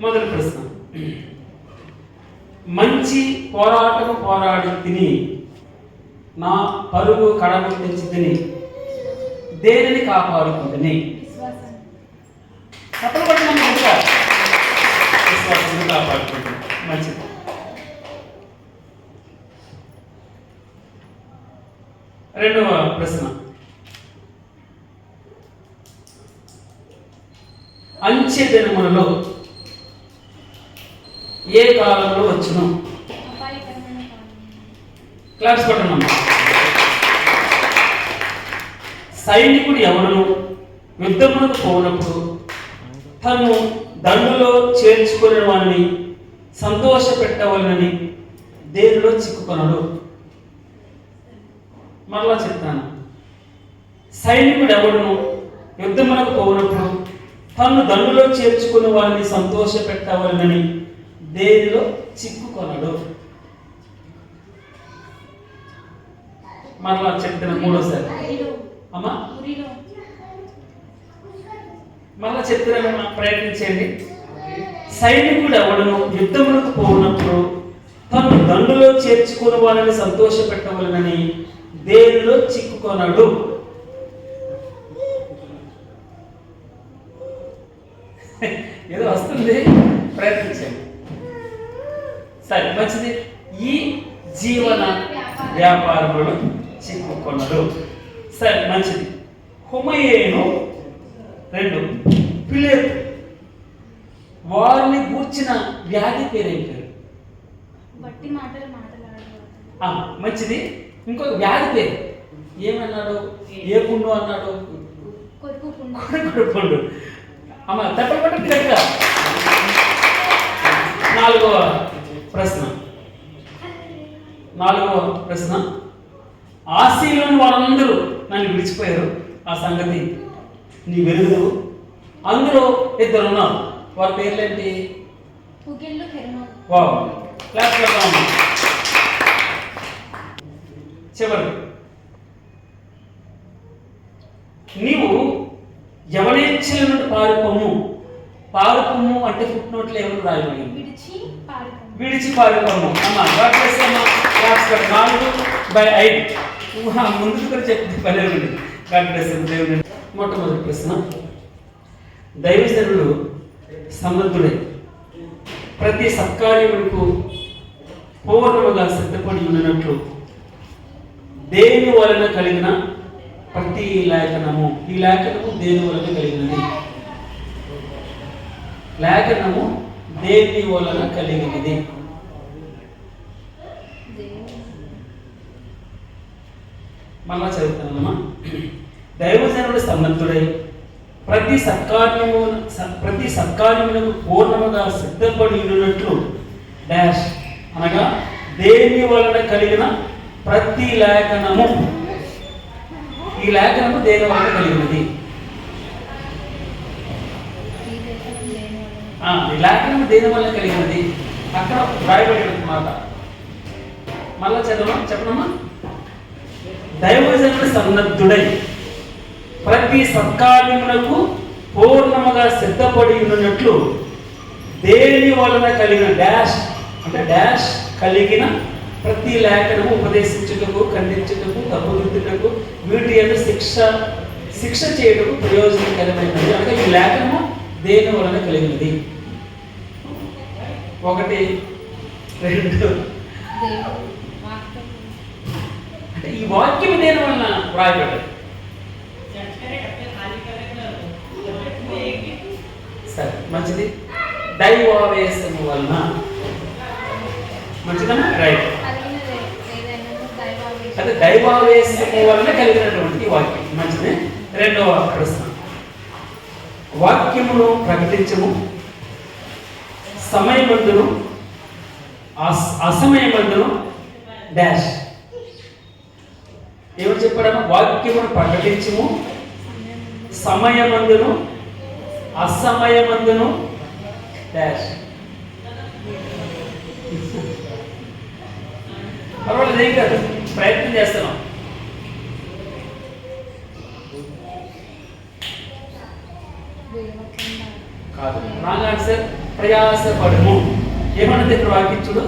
మొదటి ప్రశ్న, మంచి పోరాటము పోరాడి తిని నా పరుగు కడముట్టించి తిని దేనిని కాపాడుకుంటుని? విశ్వాసాన్ని కాపాడుకుంటుంది. మంచిది. రెండవ ప్రశ్న, అంచె దినములలో ఏ కాలంలో వచ్చును? క్లాస్ కొట్టనమ్మా. సైనికుడు ఎవరును యుద్ధమునకు పోనప్పుడు తను దండులో చేర్చుకునే వాడిని సంతోష పెట్టవలనని దేనిలో చిక్కుకొనడు? మరలా చెప్తాను. సైనికుడు ఎవడును యుద్ధమునకు పోనప్పుడు తను దండులో చేర్చుకునే వారిని సంతోష పెట్టవలనని దేనిలో చిక్కుకొనడు? మరలా చెప్తున్నా మూడోసారి అమ్మా, మరలా చెప్తున్నా ప్రయత్నించండి. సైనికుడు ఎవడును యుద్ధములకు పోనప్పుడు తను దండులో చేర్చుకుని వాళ్ళని సంతోష పెట్టవలనని దేనిలో చిక్కుకొనడు? ఏదో వస్తుంది, ప్రయత్నించండి. సరే, మంచిది. ఈ జీవన వ్యాపారములు చిక్కుకొనడు. సరే, మంచిది. హుమయేను 2 పిలేతు వారిని గూర్చిన వ్యాధి పేరేంటి? మంచిది. ఇంకొక వ్యాధి పేరు ఏమన్నాడు? ఏ పుండు అన్నాడు? కొడుకుండు. అమ్మ తప్పలు పట్టండి దగ్గర. నాలుగవ ప్రశ్న, ఆశీలోని వాళ్ళందరూ నన్ను విడిచిపోయారు, ఆ సంగతి నీ వెలుగు. అందులో 2 ఉన్నారు, వారి పేర్లేంటి? క్లాస్లో చివరి, నీవు యవనేచ్ఛల నుండి పారిపోము అంటే ఫుట్ నోట్లో ఏమని రాయబడింది? విడిచి పారిపోము. అమ్మా 4/5 ముందు కూడా చెప్తే పర్లేదు. దేవుని. మొట్టమొదటి ప్రశ్న, దైవజనుడు సమర్థుడై ప్రతి సత్కార్యములకు పూర్ణముగా సిద్ధపడి ఉన్నట్లు దేని వలన కలిగిన ప్రతి లేఖనము? ఈ లేఖనము దేని వలన కలిగినది? లేఖనము దేని వలన కలిగినది? మళ్ళా చదువుతానమ్మా. దైవజనుడు సమర్థుడై ప్రతి సత్కార్యములకు పూర్ణముగా సిద్ధపడి ఉన్నట్లు డాష్ అనగా దేని వలన కలిగిన ప్రతి లేఖనము. ఈ లేఖనము దేని వలన కలిగినది? ఈ లేఖనము దేని వలన కలిగినది? అక్కడ వ్రాయబడి మాట. మళ్ళా చెప్పనమ్మా. దైవజనుడు సన్నద్ధుడై ప్రతి సత్కార్యములకు పూర్ణముగా సిద్ధపడి ఉన్నట్లు దేని వలన కలిగిన డాష్ అంటే డాష్ కలిగిన ప్రతి లేఖనము ఉపదేశించుటకు, ఖండించుటకు, తప్పుదిద్దుటకు, వీటి యొక్క శిక్ష చేయటకు ప్రయోజనకరమైనది. అంటే ఈ లేఖనము దేని వలన కలిగినది? 1, 2 అంటే ఈ వాక్యం దేని వలన వ్రాయబడ్డది? సరే, మంచిది. దైవావేశము వలన. మంచిదమ్మా, రైట్. అదే దైవావేశము వలన కలిగినటువంటి వాక్యం. మంచిది. రెండవ ప్రశ్న, వాక్యమును ప్రకటించము సమయమందును అసమయమందును డాష్. ఏమని చెప్పాడమ్మా? వాక్యమును ప్రకటించము సమయమందును అసమయమందును డాష్. పర్వాలేదు, ఏం కాదు, ప్రయత్నం చేస్తున్నాం. కాదు, రాంగ్ ఆన్సర్. ప్రయాసపడుము. ఏమన్నది ఇక్కడ వాక్యం చూడు,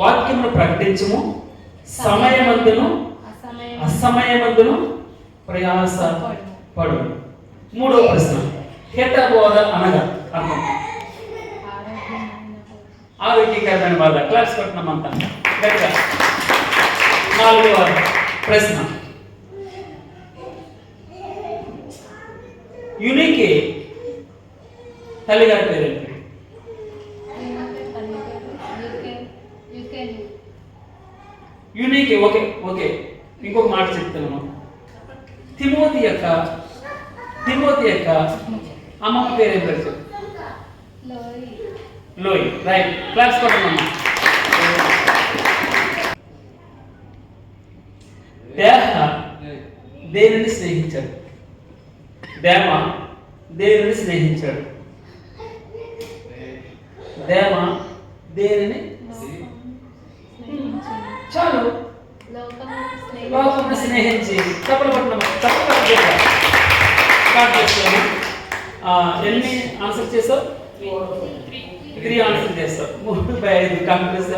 వాక్యమును ప్రకటించము, సమయమందును అసమయమందును ప్రయాస పడు. మూడవ ప్రశ్న, హితబోధ అనగా అర్థం. ఆరోగ్యకరమైన బాధ. క్లాస్ కొట్టినామంతా. నాలుగవ ప్రశ్న, యునికి తల్లిగారి పేరేంటి? యునికి ఓకే ఓకే. ఇంకొక మాట చెప్తున్నాను. తిమోతి యొక్క అమ్మమ్మ పేరేం పేరు చెప్పు? లోయి. రైట్. క్లాస్ కొట్టమమ్మా. దేహ దేనిని స్నేహించాడు? దేమ దేనిని స్నేహించాడు? దేమ దేనిని? చాలు. లోకమును స్నేహించి. చప్పలు పట్టిన ఎన్ని ఆన్సర్ చేసావు? 3 ఆన్సర్ చేస్తావు. 3/5 కంప్లీట్.